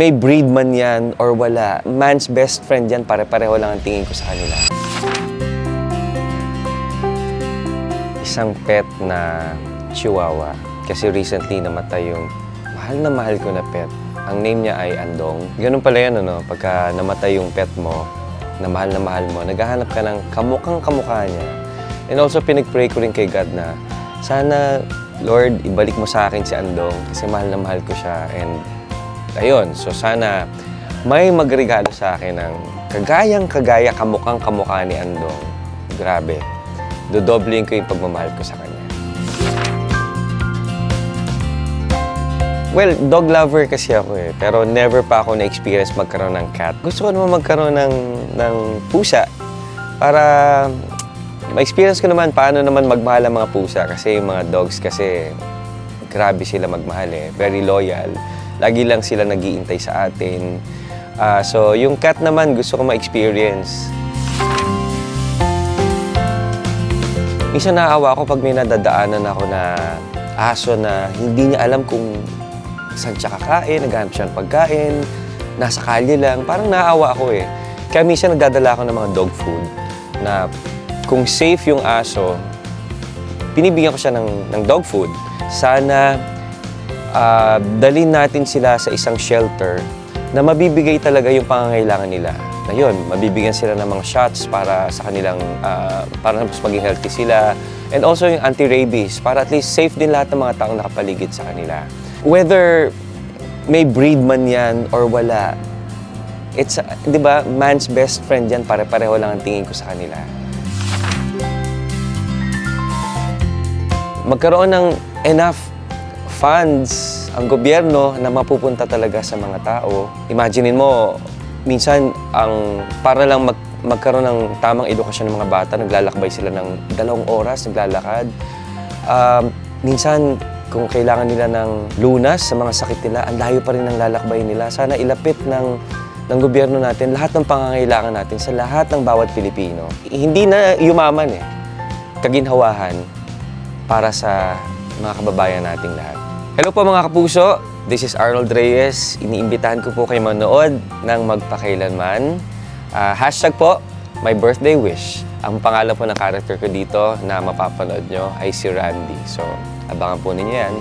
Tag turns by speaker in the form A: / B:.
A: May breed man yan or wala, man's best friend yan, pare-pareho lang ang tingin ko sa kanila. Isang pet na chihuahua, kasi recently namatay yung mahal na mahal ko na pet. Ang name niya ay Andong. Ganun pala yan, ano, pagka namatay yung pet mo, na mahal mo, naghahanap ka ng kamukhang-kamukha niya. And also, pinag-pray ko rin kay God na, sana, Lord, ibalik mo sa akin si Andong kasi mahal na mahal ko siya. And ayun, so sana may magregalo sa akin ng kagayang-kagaya, kamukhang-kamukha ni Andong. Grabe. Dodoblin ko yung pagmamahal ko sa kanya. Well, dog lover kasi ako eh. Pero never pa ako na-experience magkaroon ng cat. Gusto ko naman magkaroon ng pusa para ma-experience ko naman paano naman magmahal ang mga pusa. Kasi yung mga dogs kasi grabe sila magmahal eh. Very loyal. Lagi lang sila nag-iintay sa atin. So yung cat naman gusto ko ma-experience. Minsan naawa ako pag may nadadaanan ako na aso na hindi niya alam kung saan siya kakain, naghahanap siya ng pagkain, nasa kalye lang. Parang naawa ako eh. Kaya minsan nagdadala ako ng mga dog food na kung safe yung aso, pinibigyan ko siya ng dog food. Sana dalhin natin sila sa isang shelter na mabibigay talaga yung pangangailangan nila. Na yun, mabibigyan sila ng mga shots para sa kanilang, para mas maging healthy sila. And also yung anti-rabies, para at least safe din lahat ng mga taong nakapaligid sa kanila. Whether may breed man yan or wala, it's, di ba, man's best friend yan, pare-pareho lang ang tingin ko sa kanila. Magkaroon ng enough funds ang gobyerno na mapupunta talaga sa mga tao. Imaginein mo, minsan, para lang magkaroon ng tamang edukasyon ng mga bata, naglalakbay sila ng 2 oras, naglalakad. Minsan, kung kailangan nila ng lunas sa mga sakit nila, ang layo pa rin ng lalakbay nila. Sana ilapit ng gobyerno natin lahat ng pangangailangan natin sa lahat ng bawat Pilipino. Hindi na yumaman eh. Kaginhawahan para sa mga kababayan nating lahat. Hello po mga kapuso, this is Arnold Reyes. Iniimbitahan ko po kayo manood ng Magpakailanman. Hashtag po, my birthday wish. Ang pangalan po ng character ko dito na mapapanood nyo ay si Randy. So, abangan po ninyo yan.